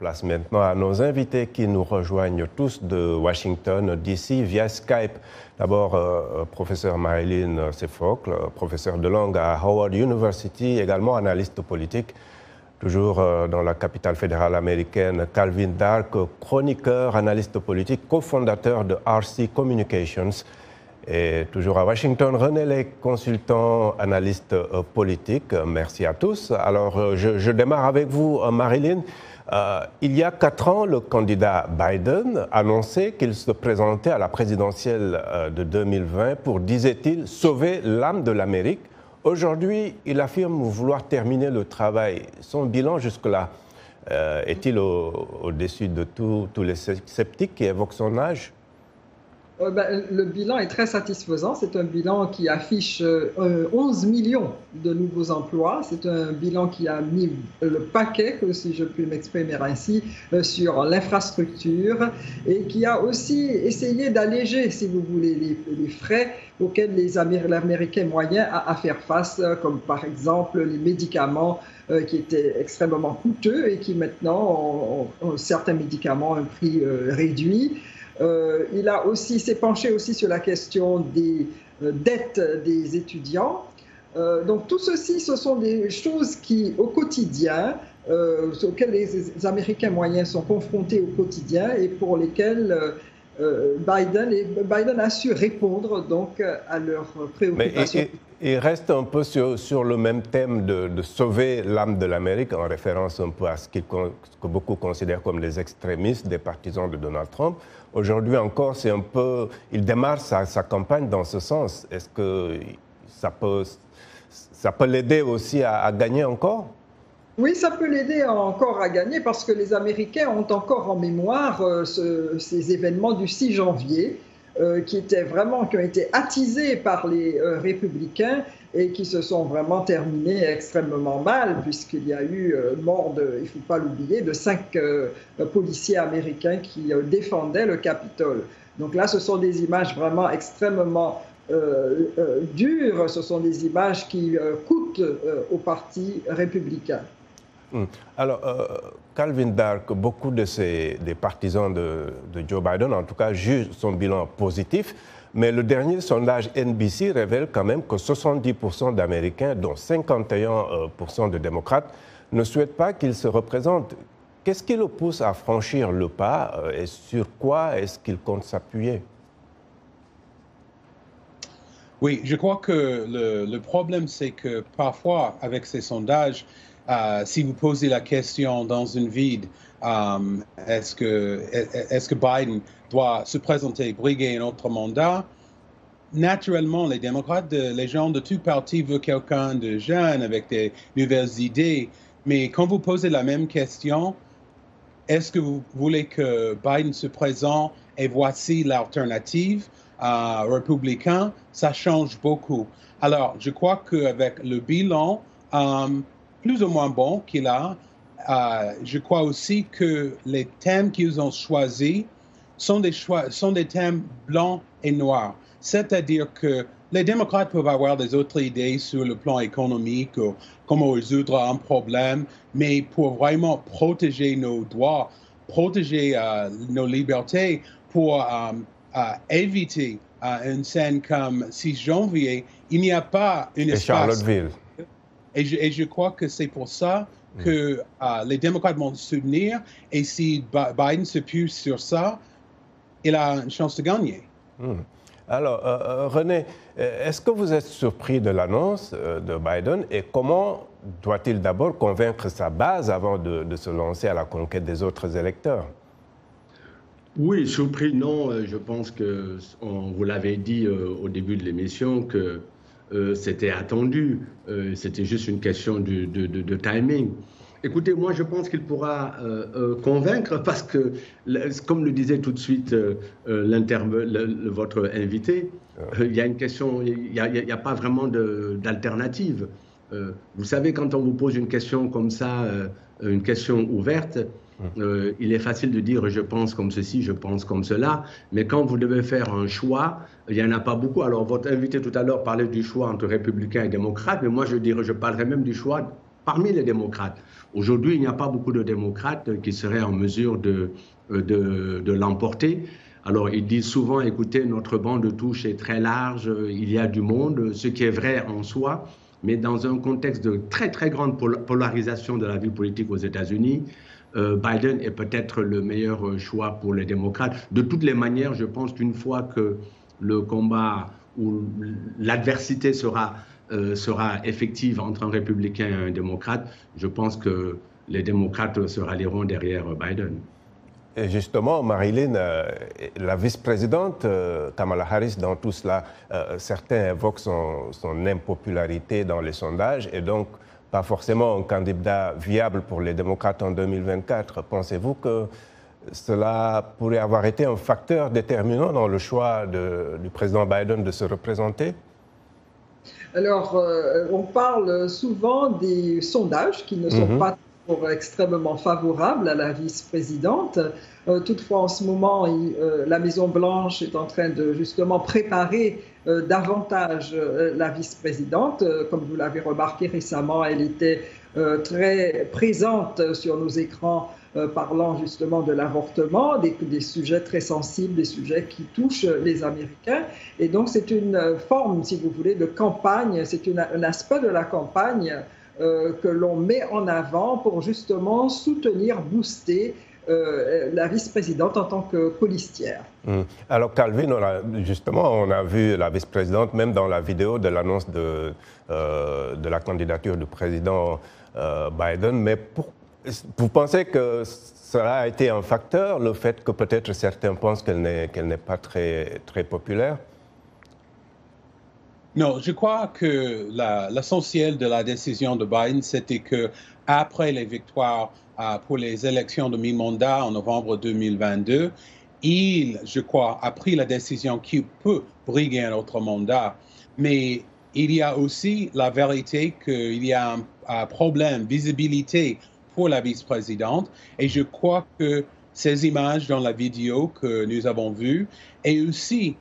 Place maintenant à nos invités qui nous rejoignent tous de Washington, D.C. via Skype. D'abord, professeur Marilyn Sefocle, professeur de langue à Howard University, également analyste politique. Toujours dans la capitale fédérale américaine, Calvin Dark, chroniqueur, analyste politique, cofondateur de RC Communications. Et toujours à Washington, René Lake, consultant, analyste politique. Merci à tous. Alors, je démarre avec vous, Marilyn. Il y a 4 ans, le candidat Biden annonçait qu'il se présentait à la présidentielle de 2020 pour, disait-il, sauver l'âme de l'Amérique. Aujourd'hui, il affirme vouloir terminer le travail. Son bilan jusque-là est-il au-dessus de tous les sceptiques qui évoquent son âge? Le bilan est très satisfaisant. C'est un bilan qui affiche 11 millions de nouveaux emplois. C'est un bilan qui a mis le paquet, si je puis m'exprimer ainsi, sur l'infrastructure et qui a aussi essayé d'alléger, si vous voulez, les frais auxquels l'Américain moyen a à faire face, comme par exemple les médicaments qui étaient extrêmement coûteux et qui maintenant ont certains médicaments ont un prix réduit. Il s'est penché aussi sur la question des dettes des étudiants. Donc tout ceci, ce sont des choses qui, au quotidien, auxquelles les Américains moyens sont confrontés au quotidien et pour lesquels Biden a su répondre donc à leurs préoccupations. Mais il reste un peu sur le même thème de sauver l'âme de l'Amérique, en référence un peu à ce que beaucoup considèrent comme les extrémistes, des partisans de Donald Trump. Aujourd'hui encore, il démarre sa campagne dans ce sens. Est-ce que ça peut l'aider aussi à gagner encore? Oui, ça peut l'aider encore à gagner parce que les Américains ont encore en mémoire ces événements du 6 janvier qui ont été attisés par les républicains et qui se sont vraiment terminés extrêmement mal puisqu'il y a eu mort, il ne faut pas l'oublier, de 5 policiers américains qui défendaient le Capitole. Donc là, ce sont des images vraiment extrêmement dures, ce sont des images qui coûtent au Parti républicain. Alors, Calvin Dark, beaucoup des partisans de Joe Biden, en tout cas, jugent son bilan positif, mais le dernier sondage NBC révèle quand même que 70% d'Américains, dont 51% de démocrates, ne souhaitent pas qu'il se représente. Qu'est-ce qui le pousse à franchir le pas et sur quoi est-ce qu'il compte s'appuyer? Oui, je crois que le problème, c'est que parfois, avec ces sondages, si vous posez la question dans une vide, est-ce que Biden doit se présenter, briguer un autre mandat? Naturellement, les démocrates, les gens de tout parti veulent quelqu'un de jeune avec des nouvelles idées. Mais quand vous posez la même question, est-ce que vous voulez que Biden se présente et voici l'alternative républicain? Ça change beaucoup. Alors, je crois qu'avec le bilan plus ou moins bon qu'il a, je crois aussi que les thèmes qu'ils ont choisis sont des thèmes blancs et noirs. C'est-à-dire que les démocrates peuvent avoir des autres idées sur le plan économique, ou comment résoudre un problème, mais pour vraiment protéger nos droits, protéger nos libertés, pour éviter une scène comme 6 janvier, il n'y a pas une espace. Charlottesville. Et je crois que c'est pour ça que les démocrates vont soutenir. Et si Biden se pue sur ça, il a une chance de gagner. Alors, René, est-ce que vous êtes surpris de l'annonce de Biden et comment doit-il d'abord convaincre sa base avant de se lancer à la conquête des autres électeurs? Oui, surpris, non. Je pense que vous l'avez dit au début de l'émission que c'était attendu, c'était juste une question de timing. Écoutez, moi je pense qu'il pourra convaincre parce que, comme le disait tout de suite votre invité, il y a une question, il n'y a pas vraiment d'alternative. Vous savez, quand on vous pose une question comme ça, une question ouverte, il est facile de dire je pense comme ceci, je pense comme cela, mais quand vous devez faire un choix, il n'y en a pas beaucoup. Alors votre invité tout à l'heure parlait du choix entre républicains et démocrates, mais moi je parlerais même du choix parmi les démocrates. Aujourd'hui, il n'y a pas beaucoup de démocrates qui seraient en mesure de l'emporter. Alors, ils disent souvent, écoutez, notre banc de touche est très large, il y a du monde, ce qui est vrai en soi, mais dans un contexte de très, très grande polarisation de la vie politique aux États-Unis, Biden est peut-être le meilleur choix pour les démocrates. De toutes les manières, je pense qu'une fois que le combat ou l'adversité sera effective entre un républicain et un démocrate, je pense que les démocrates se rallieront derrière Biden. Et justement, Marilyn, la vice-présidente Kamala Harris, dans tout cela, certains évoquent son impopularité dans les sondages et donc pas forcément un candidat viable pour les démocrates en 2024. Pensez-vous que cela pourrait avoir été un facteur déterminant dans le choix du président Biden de se représenter? Alors, on parle souvent des sondages qui ne sont pas extrêmement favorable à la vice-présidente. Toutefois, en ce moment, la Maison-Blanche est en train de justement préparer davantage la vice-présidente. Comme vous l'avez remarqué récemment, elle était très présente sur nos écrans parlant justement de l'avortement, des sujets très sensibles, des sujets qui touchent les Américains. Et donc, c'est une forme, si vous voulez, de campagne, c'est un aspect de la campagne que l'on met en avant pour justement soutenir, booster la vice-présidente en tant que colistière. Alors Calvin, on a vu la vice-présidente même dans la vidéo de l'annonce de la candidature du président Biden, mais vous pensez que cela a été un facteur, le fait que peut-être certains pensent qu'elle n'est pas très, très populaire? Non, je crois que l'essentiel de la décision de Biden, c'était que après les victoires pour les élections de mi-mandat en novembre 2022, il, je crois, a pris la décision qu'il peut briguer un autre mandat. Mais il y a aussi la vérité qu'il y a un problème, visibilité pour la vice-présidente. Et je crois que ces images dans la vidéo que nous avons vues et aussi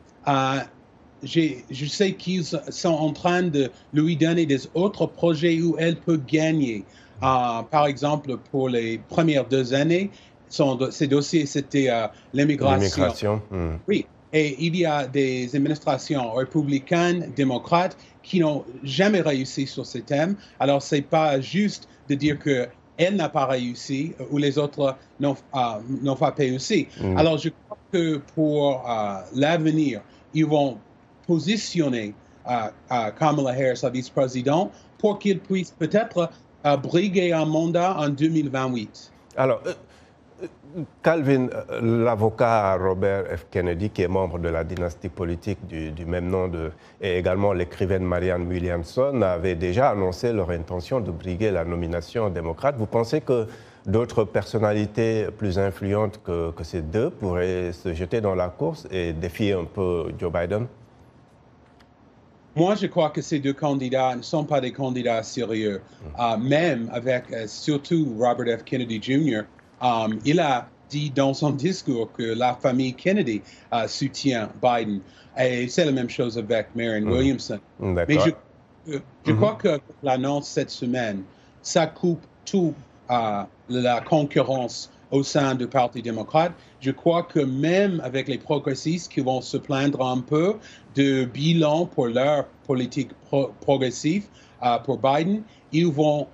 je sais qu'ils sont en train de lui donner des autres projets où elle peut gagner. Par exemple, pour les premières 2 années, ses dossiers, c'était l'immigration. Oui, et il y a des administrations républicaines, démocrates, qui n'ont jamais réussi sur ces thèmes. Alors, ce n'est pas juste de dire qu'elle n'a pas réussi ou les autres n'ont pas réussi. Alors, je crois que pour l'avenir, ils vont positionner Kamala Harris, la vice-présidente, pour qu'il puisse peut-être briguer un mandat en 2028. Alors, Calvin, l'avocat Robert F. Kennedy, qui est membre de la dynastie politique du même nom, et également l'écrivaine Marianne Williamson, avait déjà annoncé leur intention de briguer la nomination démocrate. Vous pensez que d'autres personnalités plus influentes que ces deux pourraient se jeter dans la course et défier un peu Joe Biden? Moi, je crois que ces deux candidats ne sont pas des candidats sérieux. Même avec, surtout Robert F. Kennedy Jr., il a dit dans son discours que la famille Kennedy soutient Biden. Et c'est la même chose avec Marianne Williamson. Mais je crois que l'annonce cette semaine, ça coupe tout la concurrence au sein du Parti démocrate. Je crois que même avec les progressistes qui vont se plaindre un peu de bilan pour leur politique progressive pour Biden, ils vont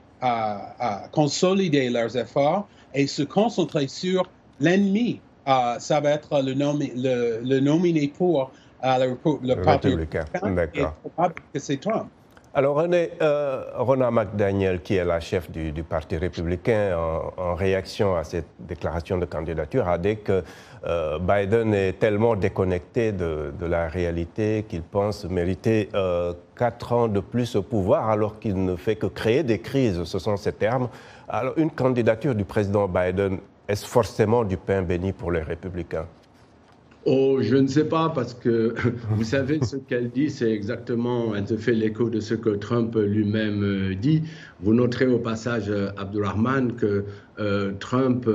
consolider leurs efforts et se concentrer sur l'ennemi. Ça va être le nominé pour le Parti républicain. Et probable que c'est Trump. Alors, Ronna McDaniel, qui est la chef du Parti républicain, en réaction à cette déclaration de candidature, a dit que Biden est tellement déconnecté de la réalité qu'il pense mériter 4 ans de plus au pouvoir, alors qu'il ne fait que créer des crises, ce sont ses termes. Alors, une candidature du président Biden, est-ce forcément du pain béni pour les républicains? Oh, je ne sais pas, parce que vous savez, ce qu'elle dit, c'est exactement, elle te fait l'écho de ce que Trump lui-même dit. Vous noterez au passage, Abdulrahman, que Trump,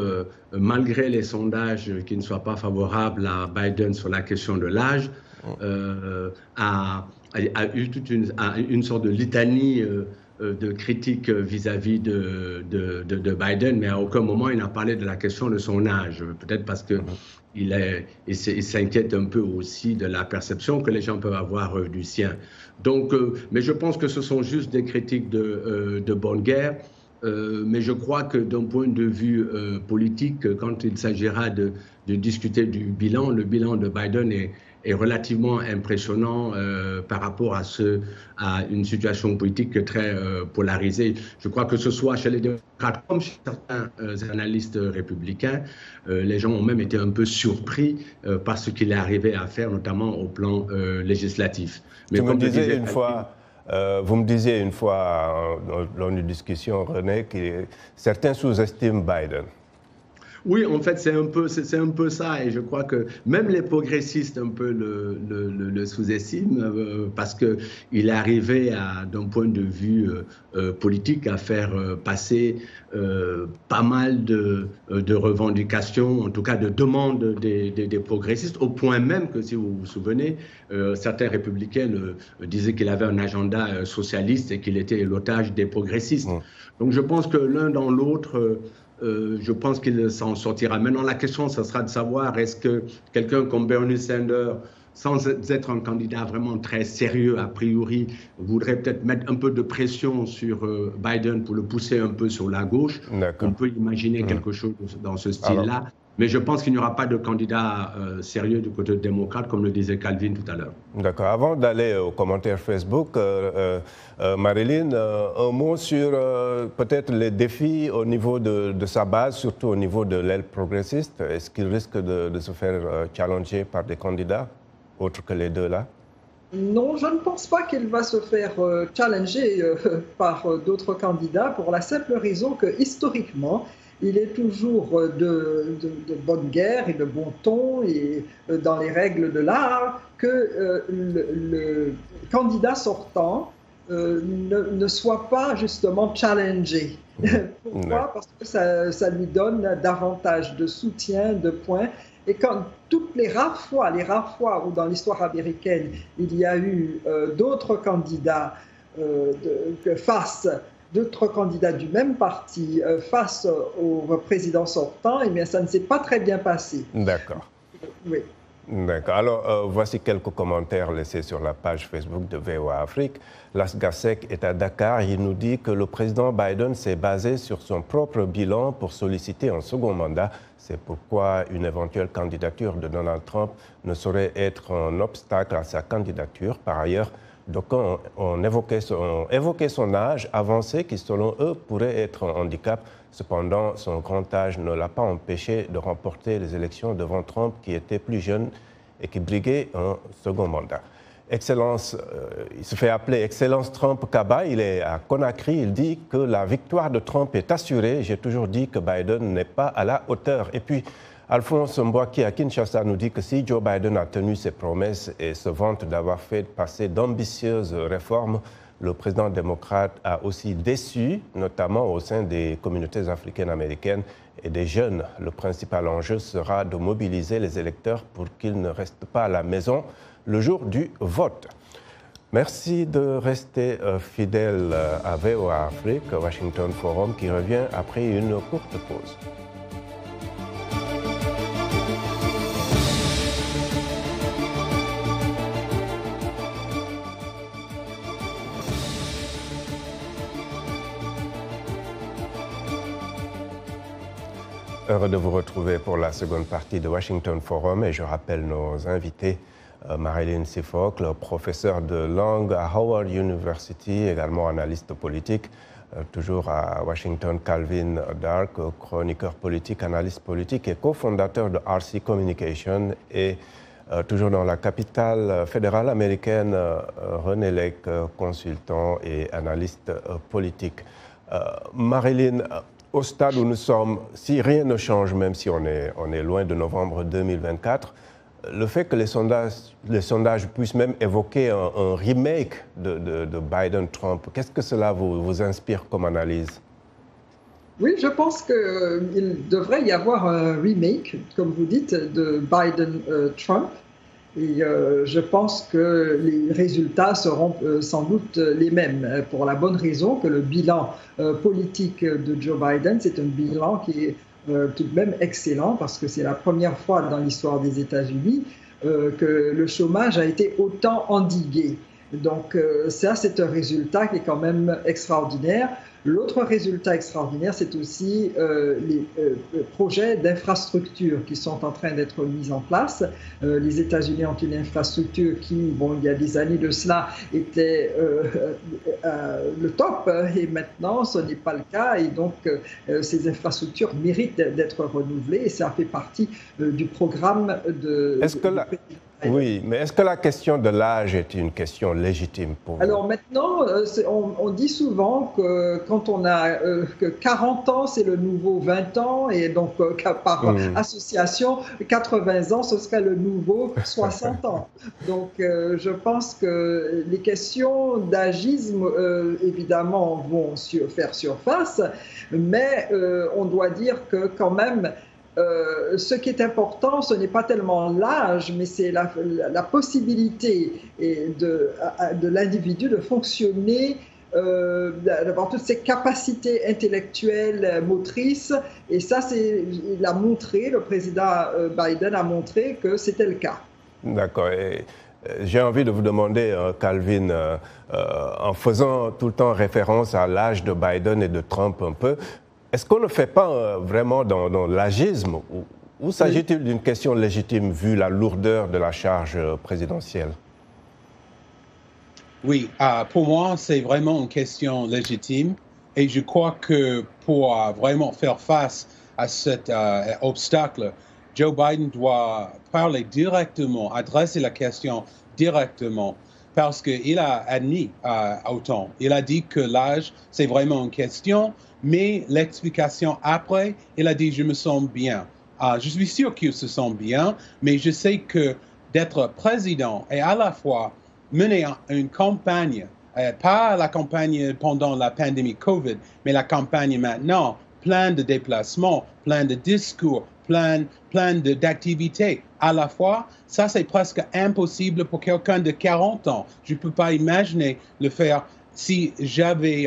malgré les sondages qui ne soient pas favorables à Biden sur la question de l'âge, a eu toute une sorte de litanie de critiques vis-à-vis de Biden, mais à aucun moment il n'a parlé de la question de son âge. Peut-être parce que il s'inquiète un peu aussi de la perception que les gens peuvent avoir du sien. Donc, mais je pense que ce sont juste des critiques de bonne guerre. Mais je crois que d'un point de vue politique, quand il s'agira de discuter du bilan, le bilan de Biden est relativement impressionnant par rapport à une situation politique très polarisée. Je crois que ce soit chez les démocrates comme chez certains analystes républicains, les gens ont même été un peu surpris par ce qu'il est arrivé à faire, notamment au plan législatif. Mais vous me disiez une fois dans une discussion, René, que certains sous-estiment Biden. Oui, en fait, c'est un peu ça, et je crois que même les progressistes un peu le sous-estiment parce que il est arrivé d'un point de vue politique à faire passer pas mal de revendications, en tout cas de demandes des progressistes, au point même que, si vous vous souvenez, certains républicains disaient qu'il avait un agenda socialiste et qu'il était l'otage des progressistes. Donc je pense que l'un dans l'autre, je pense qu'il s'en sortira. Maintenant, la question, ce sera de savoir est-ce que quelqu'un comme Bernie Sanders, sans être un candidat vraiment très sérieux a priori, voudrait peut-être mettre un peu de pression sur Biden pour le pousser un peu sur la gauche. On peut imaginer quelque chose dans ce style-là. Mais je pense qu'il n'y aura pas de candidat sérieux du côté démocrate, comme le disait Calvin tout à l'heure. D'accord. Avant d'aller aux commentaires Facebook, Marilyn, un mot sur peut-être les défis au niveau de sa base, surtout au niveau de l'aile progressiste. Est-ce qu'il risque de se faire challenger par des candidats autres que les deux là? Non, je ne pense pas qu'il va se faire challenger par d'autres candidats, pour la simple raison que, historiquement, il est toujours de bonne guerre et de bon ton et dans les règles de l'art que le candidat sortant ne soit pas justement challengé. Pourquoi? Parce que ça lui donne davantage de soutien, de points. Et quand toutes les rares fois où dans l'histoire américaine il y a eu d'autres candidats d'autres candidats du même parti face au président sortant, eh bien, ça ne s'est pas très bien passé. D'accord. Oui. D'accord. Alors, voici quelques commentaires laissés sur la page Facebook de VOA Afrique. Las Gasek est à Dakar. Il nous dit que le président Biden s'est basé sur son propre bilan pour solliciter un second mandat. C'est pourquoi une éventuelle candidature de Donald Trump ne saurait être un obstacle à sa candidature. Par ailleurs, d'aucuns ont évoqué son âge avancé qui, selon eux, pourrait être un handicap. Cependant, son grand âge ne l'a pas empêché de remporter les élections devant Trump, qui était plus jeune et qui briguait un second mandat. Excellence, il se fait appeler Excellence Trump Kaba, il est à Conakry, il dit que la victoire de Trump est assurée. J'ai toujours dit que Biden n'est pas à la hauteur. Et puis, Alphonse Mbouaki à Kinshasa nous dit que si Joe Biden a tenu ses promesses et se vante d'avoir fait passer d'ambitieuses réformes, le président démocrate a aussi déçu, notamment au sein des communautés africaines-américaines et des jeunes. Le principal enjeu sera de mobiliser les électeurs pour qu'ils ne restent pas à la maison le jour du vote. Merci de rester fidèle à VOA Afrique, Washington Forum, qui revient après une courte pause. Heureux de vous retrouver pour la seconde partie de Washington Forum et je rappelle nos invités. Marilyn Sifocle, professeure de langue à Howard University, également analyste politique. Toujours à Washington, Calvin Dark, chroniqueur politique, analyste politique et cofondateur de RC Communication. Et toujours dans la capitale fédérale américaine, René Lake, consultant et analyste politique. Marilyn, au stade où nous sommes, si rien ne change, même si on est loin de novembre 2024, le fait que les sondages puissent même évoquer un remake de Biden-Trump, qu'est-ce que cela vous inspire comme analyse? Oui, je pense qu'il devrait y avoir un remake, comme vous dites, de Biden-Trump. Et je pense que les résultats seront sans doute les mêmes, pour la bonne raison que le bilan politique de Joe Biden, c'est un bilan qui est tout de même excellent, parce que c'est la première fois dans l'histoire des États-Unis que le chômage a été autant endigué. Donc ça, c'est un résultat qui est quand même extraordinaire. L'autre résultat extraordinaire, c'est aussi les projets d'infrastructures qui sont en train d'être mis en place. Les États-Unis ont une infrastructure qui, bon, il y a des années de cela, était le top, et maintenant, ce n'est pas le cas. Et donc, ces infrastructures méritent d'être renouvelées, et ça fait partie du programme de... Oui, mais est-ce que la question de l'âge est une question légitime pour vous? Alors maintenant, on dit souvent que quand on a que 40 ans, c'est le nouveau 20 ans, et donc par association, 80 ans, ce serait le nouveau 60 ans. Donc je pense que les questions d'agisme, évidemment, vont faire surface, mais on doit dire que quand même, ce qui est important, ce n'est pas tellement l'âge, mais c'est la possibilité de l'individu de fonctionner, d'avoir toutes ses capacités intellectuelles, motrices. Et ça, il a montré, le président Biden a montré que c'était le cas. D'accord. J'ai envie de vous demander, Calvin, en faisant tout le temps référence à l'âge de Biden et de Trump un peu, est-ce qu'on ne fait pas vraiment dans l'agisme, ou s'agit-il d'une question légitime vu la lourdeur de la charge présidentielle? Oui, pour moi, c'est vraiment une question légitime, et je crois que pour vraiment faire face à cet obstacle, Joe Biden doit parler directement, adresser la question directement, parce qu'il a admis autant. Il a dit que l'âge, c'est vraiment une question, mais l'explication après, il a dit « je me sens bien ». Je suis sûr qu'il se sent bien, mais je sais que d'être président et à la fois mener une campagne, pas la campagne pendant la pandémie COVID, mais la campagne maintenant, plein de déplacements, plein de discours, plein d'activités à la fois, ça c'est presque impossible pour quelqu'un de 40 ans. Je ne peux pas imaginer le faire si j'avais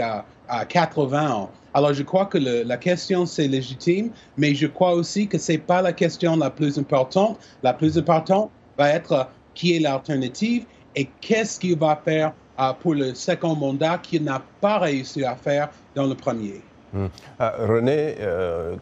80 ans. Alors je crois que la question c'est légitime, mais je crois aussi que ce n'est pas la question la plus importante. La plus importante va être qui est l'alternative et qu'est-ce qu'il va faire pour le second mandat qu'il n'a pas réussi à faire dans le premier. René,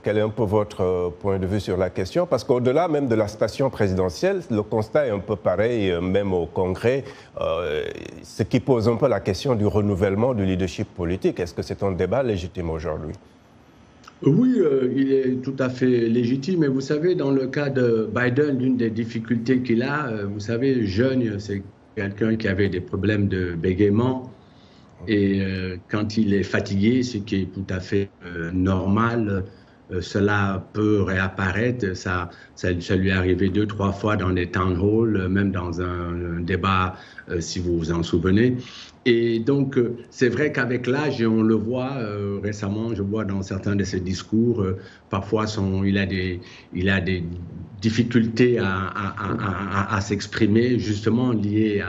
quel est un peu votre point de vue sur la question? Parce qu'au-delà même de la station présidentielle, le constat est un peu pareil, même au Congrès, ce qui pose un peu la question du renouvellement du leadership politique. Est-ce que c'est un débat légitime aujourd'hui? Oui, il est tout à fait légitime. Et vous savez, dans le cas de Biden, l'une des difficultés qu'il a, vous savez, jeune, c'est quelqu'un qui avait des problèmes de bégaiement. Et quand il est fatigué, ce qui est tout à fait normal, cela peut réapparaître. Ça lui est arrivé 2-3 fois dans des town halls, même dans un débat, si vous vous en souvenez. Et donc, c'est vrai qu'avec l'âge, et on le voit récemment, je vois dans certains de ses discours, parfois il a des difficultés à s'exprimer, justement liées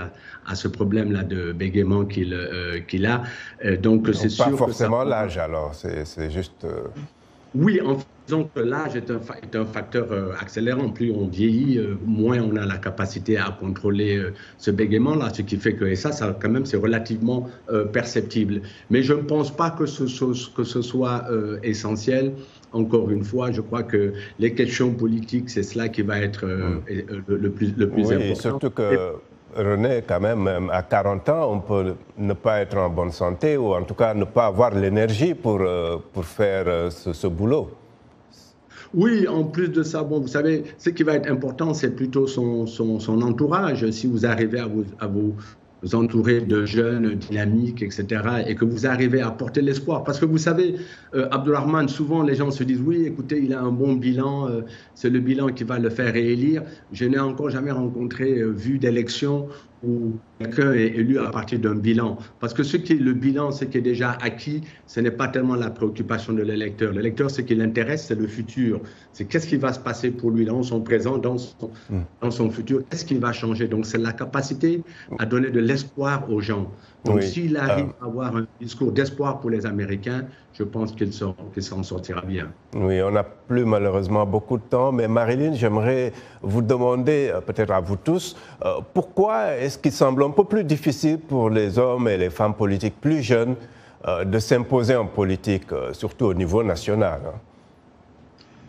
à ce problème-là de bégaiement qu'il a. Donc, c'est sûr. Pas forcément l'âge, alors, c'est juste. Oui, en faisant que l'âge est un facteur accélérant. Plus on vieillit, moins on a la capacité à contrôler ce bégaiement-là, ce qui fait que, ça quand même, c'est relativement perceptible. Mais je ne pense pas que ce soit essentiel. Encore une fois, je crois que les questions politiques, c'est cela qui va être le plus important. Oui, surtout que René, quand même, à 40 ans, on peut ne pas être en bonne santé ou en tout cas ne pas avoir l'énergie pour faire ce boulot. Oui, en plus de ça, bon, vous savez, ce qui va être important, c'est plutôt son entourage. Si vous arrivez à vous entourer de jeunes dynamiques, etc., et que vous arrivez à porter l'espoir. Parce que vous savez, Abdourahmane, souvent les gens se disent « oui, écoutez, il a un bon bilan, c'est le bilan qui va le faire réélire ». Je n'ai encore jamais rencontré, vu d'élection où quelqu'un est élu à partir d'un bilan. Parce que le bilan, ce qui est déjà acquis, ce n'est pas tellement la préoccupation de l'électeur. L'électeur, ce qui l'intéresse, c'est le futur. C'est qu'est-ce qui va se passer pour lui dans son présent, dans son futur, qu'est-ce qui va changer. Donc, c'est la capacité à donner de l'espoir aux gens. Donc, s'il arrive à avoir un discours d'espoir pour les Américains, je pense qu'il s'en sortira bien. Oui, on n'a plus malheureusement beaucoup de temps, mais Marilyn, j'aimerais vous demander, peut-être à vous tous, pourquoi est-ce qu'il semble un peu plus difficile pour les hommes et les femmes politiques plus jeunes de s'imposer en politique, surtout au niveau national, hein?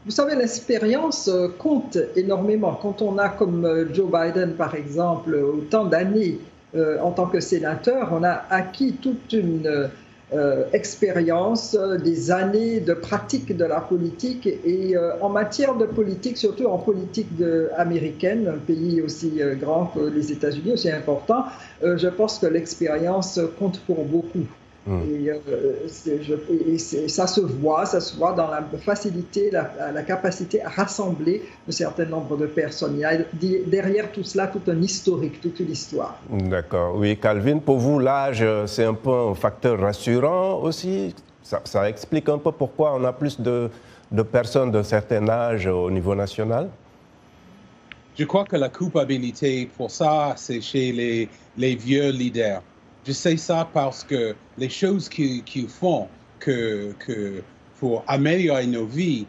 Vous savez, l'expérience compte énormément. Quand on a, comme Joe Biden, par exemple, autant d'années en tant que sénateur, on a acquis toute une expérience, des années de pratique de la politique. Et en matière de politique, surtout en politique américaine, un pays aussi grand que les États-Unis, aussi important, je pense que l'expérience compte pour beaucoup. Et ça se voit dans la facilité, la capacité à rassembler un certain nombre de personnes. Il y a derrière tout cela tout un historique, toute une histoire. D'accord. Oui, Calvin, pour vous, l'âge, c'est un peu un facteur rassurant aussi. Ça explique un peu pourquoi on a plus de personnes d'un certain âge au niveau national? Je crois que la culpabilité pour ça, c'est chez les vieux leaders. Je sais ça parce que les choses qu'ils font pour améliorer nos vies,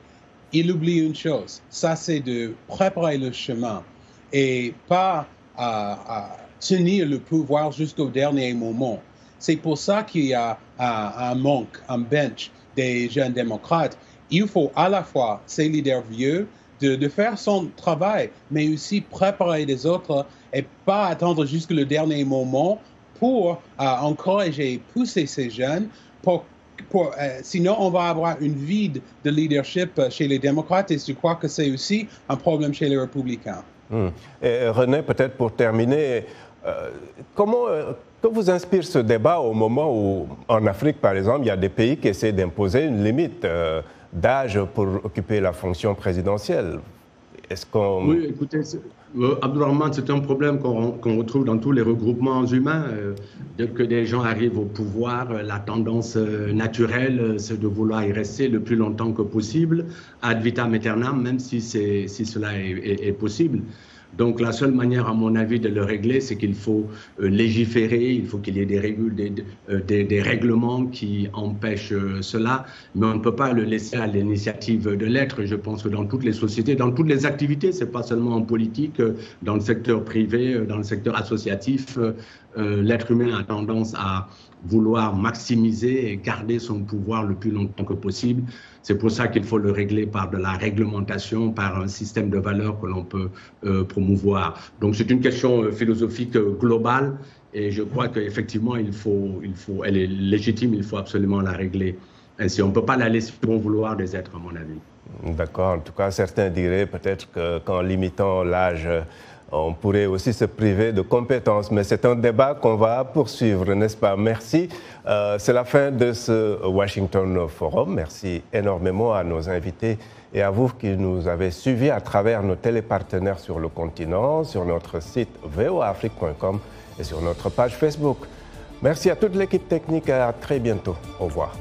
ils oublient une chose. Ça, c'est de préparer le chemin et pas tenir le pouvoir jusqu'au dernier moment. C'est pour ça qu'il y a un manque, un bench des jeunes démocrates. Il faut à la fois ces leaders vieux de faire son travail, mais aussi préparer les autres et pas attendre jusqu'au dernier moment pour encourager, pousser ces jeunes, sinon on va avoir une vide de leadership chez les démocrates et je crois que c'est aussi un problème chez les républicains. Et René, peut-être pour terminer, que vous inspire ce débat au moment où, en Afrique par exemple, il y a des pays qui essaient d'imposer une limite d'âge pour occuper la fonction présidentielle? Oui, écoutez, Abdourahmane, c'est un problème qu'on retrouve dans tous les regroupements humains. Dès que des gens arrivent au pouvoir, la tendance naturelle, c'est de vouloir y rester le plus longtemps que possible, ad vitam aeternam, même si cela est possible. Donc la seule manière, à mon avis, de le régler, c'est qu'il faut légiférer, il faut qu'il y ait des règlements qui empêchent cela, mais on ne peut pas le laisser à l'initiative de l'être. Je pense que dans toutes les sociétés, dans toutes les activités, c'est pas seulement en politique, dans le secteur privé, dans le secteur associatif, l'être humain a tendance à vouloir maximiser et garder son pouvoir le plus longtemps que possible. C'est pour ça qu'il faut le régler par de la réglementation, par un système de valeurs que l'on peut promouvoir. Donc c'est une question philosophique globale et je crois qu'effectivement, elle est légitime, il faut absolument la régler ainsi. On ne peut pas la laisser au bon vouloir des êtres, à mon avis. D'accord. En tout cas, certains diraient peut-être qu'en limitant l'âge, on pourrait aussi se priver de compétences, mais c'est un débat qu'on va poursuivre, n'est-ce pas? Merci. C'est la fin de ce Washington Forum. Merci énormément à nos invités et à vous qui nous avez suivis à travers nos télépartenaires sur le continent, sur notre site voaafrique.com et sur notre page Facebook. Merci à toute l'équipe technique et à très bientôt. Au revoir.